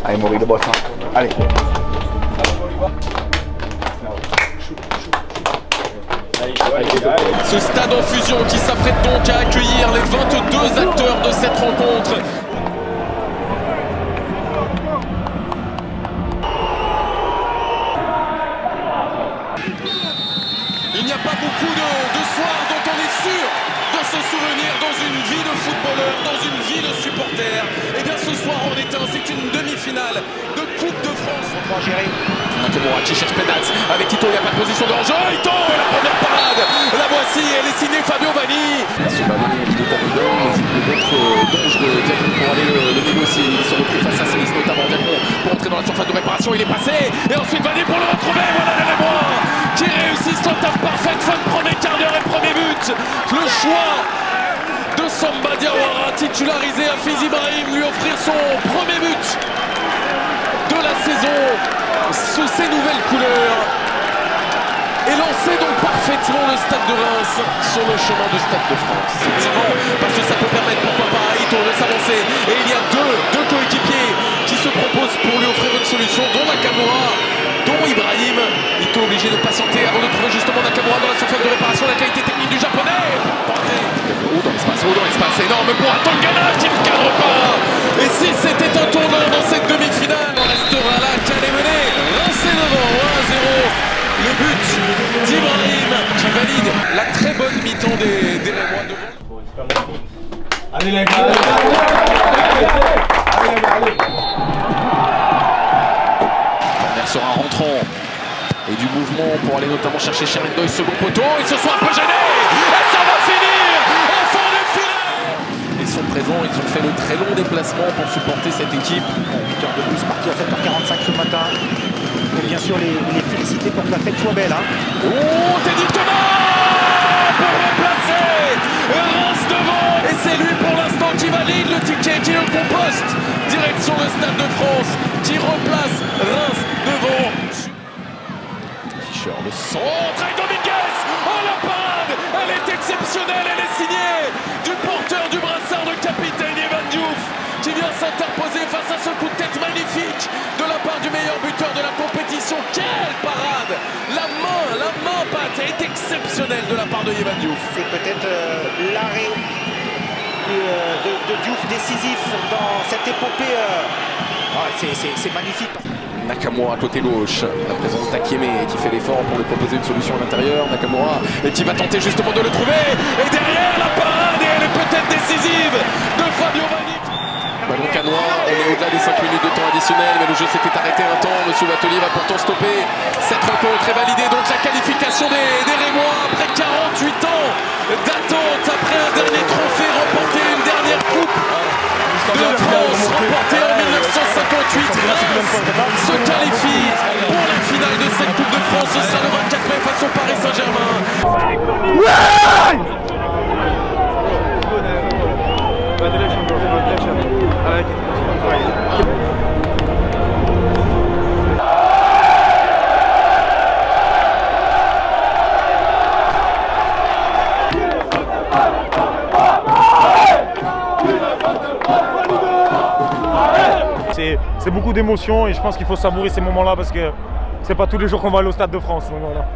Allez, Maury, le boss. Hein. Allez. Ce stade en fusion qui s'apprête donc à accueillir les 22 acteurs de cette rencontre. Il n'y a pas beaucoup de soirs dont on est sûr de se souvenir dans une vie de footballeur, dans une vie de supporter. Et bien ce soir on est un, c'est une demi-finale de Coupe de France. Nakamura qui cherche Penaz avec Ito, il n'y a pas de position de danger. Ito et la première parade, la voici, elle est signée Fabio Vanni. Ce ballon il est abondant, mais il peut être dangereux. Diacon pour aller le négocier, il se retrouve face à Smith notamment. Diacon pour entrer dans la surface de réparation, il est passé. Et ensuite Vanni pour le retrouver, voilà les Rémois qui réussissent l'entame parfaite, fin de premier quart d'heure et premier but. Le choix de Samba Diawara, titularisé à Fizi Ibrahim, lui offrir son premier but de la saison sous ses nouvelles couleurs et lancer donc parfaitement le Stade de Reims sur le chemin du Stade de France. Effectivement, parce que ça peut permettre pourquoi pas à Ito de s'avancer, et il y a deux coéquipiers qui se proposent pour lui offrir une solution, dont Nakamura, dont Ibrahim. Ito obligé de patienter avant de trouver justement Nakamura dans la surface de réparation, la qualité technique du japonais. Haut dans l'espace, énorme pour Atangana qui ne cadre pas. Et si c'était un tournant dans cette demi-finale, on restera là, qu'elle est menée, lancé devant 1-0. Le but d'Ibrahim qui valide la très bonne mi-temps des Rémois devant. Allez les gars, allez. Corner sera rentrant. Et du mouvement pour aller notamment chercher Sherindoi, second poteau. Ils se sont un peu gênés. Et ça va finir en fin de finale. Ils sont présents, ils ont fait le très long déplacement pour supporter cette équipe. 8 heures de bus parti à 7h45 ce matin. Et bien sûr les féliciter pour que la fête soit belle. Hein. Oh, Teddy Thomas pour remplacer Reims devant. Et c'est lui pour l'instant qui valide le ticket, qui le composte. Direction le Stade de France, qui replace Reims devant. Fischer, le centre avec Dominguez. Oh la parade, elle est exceptionnelle, elle est signée du porteur du brassard de capitaine Evan Diouf, qui vient s'interposer face à ce coup de tête magnifique de la part du meilleur buteur de la compétition. Quelle parade! La main patte est exceptionnelle de la part de Evan Diouf. C'est peut-être l'arrêt de Diouf décisif dans cette épopée. C'est magnifique. Nakamura côté gauche, la présence d'Akieme qui fait l'effort pour lui proposer une solution à l'intérieur. Nakamura et qui va tenter justement de le trouver. Et derrière la parade, et elle est peut-être décisive de Fabio Vanni. Ballon canois, on est au-delà des 5 minutes de temps additionnel, mais le jeu s'était arrêté un temps. Monsieur Batelier va pourtant stopper cette rencontre et valider donc la qualification des Rémois après 48 ans d'attente, après un dernier trophée remporté, une dernière coupe de France remportée en 1958. Reims se qualifie pour la finale de cette Coupe de France. Ce sera le 24 mai face au Paris Saint-Germain. C'est beaucoup d'émotions et je pense qu'il faut savourer ces moments-là parce que c'est pas tous les jours qu'on va aller au Stade de France. Donc voilà.